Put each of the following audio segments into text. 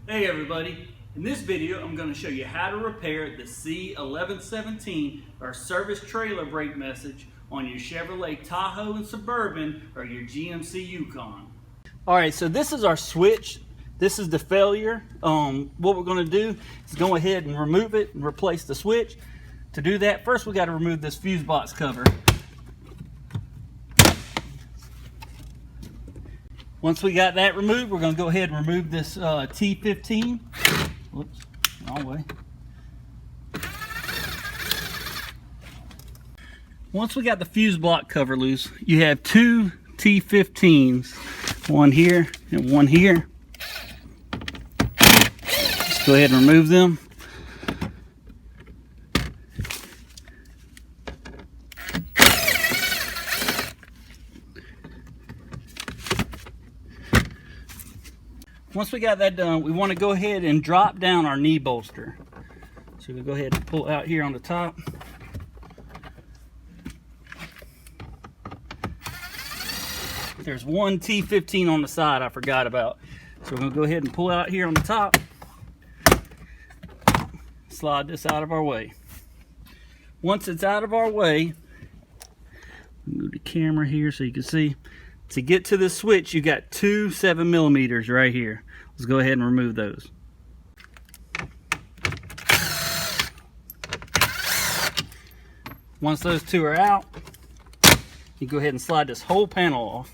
Hey everybody, in this video I'm going to show you how to repair the C1117 or service trailer brake message on your Chevrolet Tahoe and Suburban or your GMC Yukon. Alright, so this is our switch. This is the failure. What we're going to do is go ahead and remove it and replace the switch. To do that, first we got to remove this fuse box cover. Once we got that removed, we're going to go ahead and remove this T15. Whoops, wrong way. Once we got the fuse block cover loose, you have two T15s, one here and one here. Let's go ahead and remove them. Once we got that done, we want to go ahead and drop down our knee bolster. So we'll go ahead and pull it out here on the top. There's one T15 on the side I forgot about. So we're going to go ahead and pull out here on the top. Slide this out of our way. Once it's out of our way, move the camera here so you can see. To get to the switch, you got two 7mm right here. Let's go ahead and remove those. Once those two are out, you go ahead and slide this whole panel off.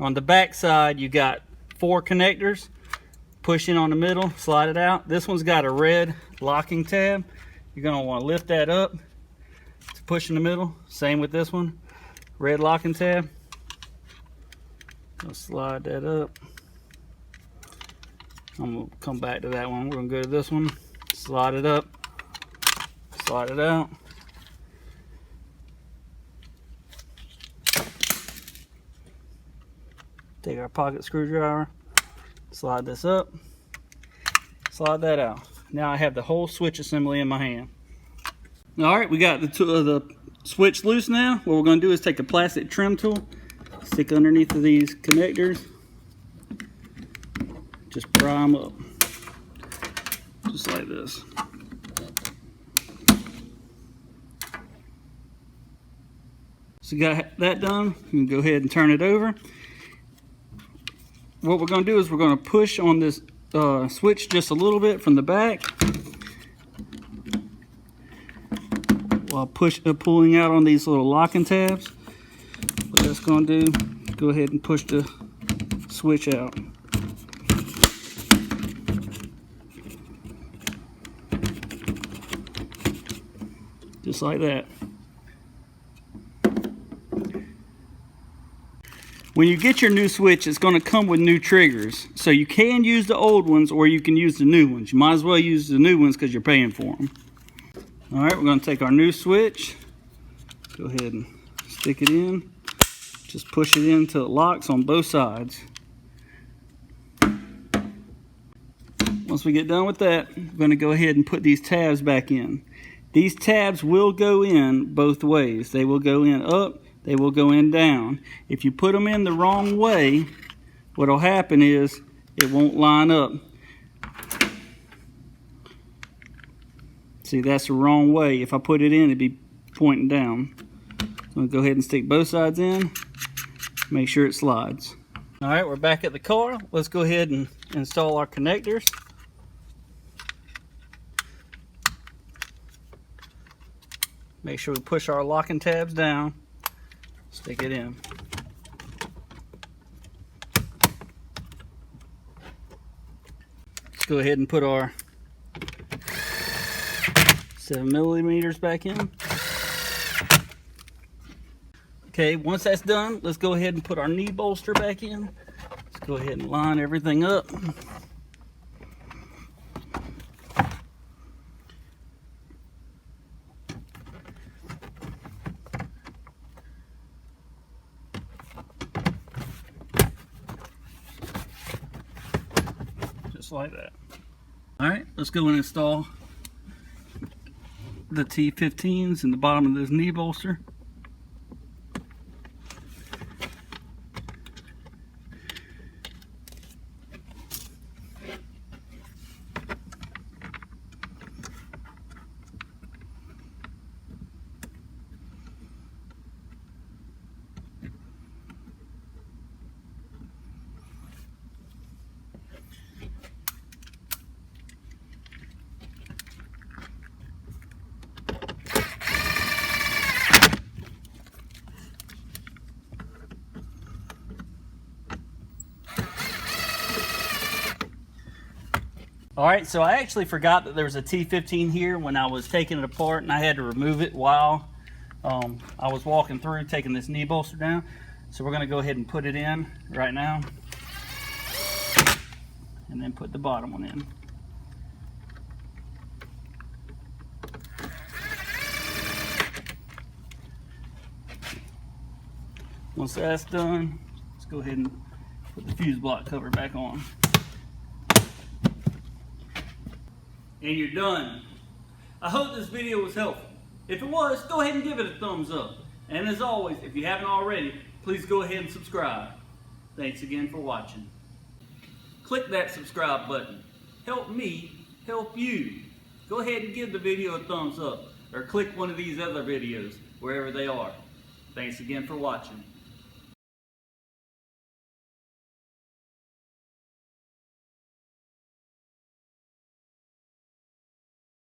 On the back side, you got 4 connectors. Push in on the middle, slide it out. This one's got a red locking tab. You're gonna want to lift that up to push in the middle. Same with this one, red locking tab. I'll slide that up. I'm going to come back to that one. We're going to go to this one. Slide it up. Slide it out. Take our pocket screwdriver. Slide this up. Slide that out. Now I have the whole switch assembly in my hand. Alright, we got the switch loose now. What we're going to do is take a plastic trim tool. Stick underneath of these connectors. Just pry them up. Just like this. So you got that done. You can go ahead and turn it over. What we're going to do is we're going to push on this switch just a little bit from the back. While pulling out on these little locking tabs. What that's going to do, go ahead and push the switch out. Just like that. When you get your new switch, it's going to come with new triggers. So you can use the old ones or you can use the new ones. You might as well use the new ones because you're paying for them. Alright, we're going to take our new switch. Go ahead and stick it in. Just push it in until it locks on both sides. Once we get done with that, we're going to go ahead and put these tabs back in. These tabs will go in both ways. They will go in up, they will go in down. If you put them in the wrong way, what will happen is it won't line up. See, that's the wrong way. If I put it in, it'd be pointing down. So I'm going to go ahead and stick both sides in. Make sure it slides. Alright, we're back at the car. Let's go ahead and install our connectors. Make sure we push our locking tabs down. Stick it in. Let's go ahead and put our 7mm back in. Okay, once that's done, let's go ahead and put our knee bolster back in. Let's go ahead and line everything up. Just like that. Alright, let's go and install the T15s in the bottom of this knee bolster. Alright, so I actually forgot that there was a T15 here when I was taking it apart, and I had to remove it while I was walking through taking this knee bolster down. So we're going to go ahead and put it in right now, and then put the bottom one in. Once that's done, let's go ahead and put the fuse block cover back on. And you're done. I hope this video was helpful. If it was, go ahead and give it a thumbs up. And as always, if you haven't already, please go ahead and subscribe. Thanks again for watching. Click that subscribe button. Help me help you. Go ahead and give the video a thumbs up, or click one of these other videos wherever they are. Thanks again for watching.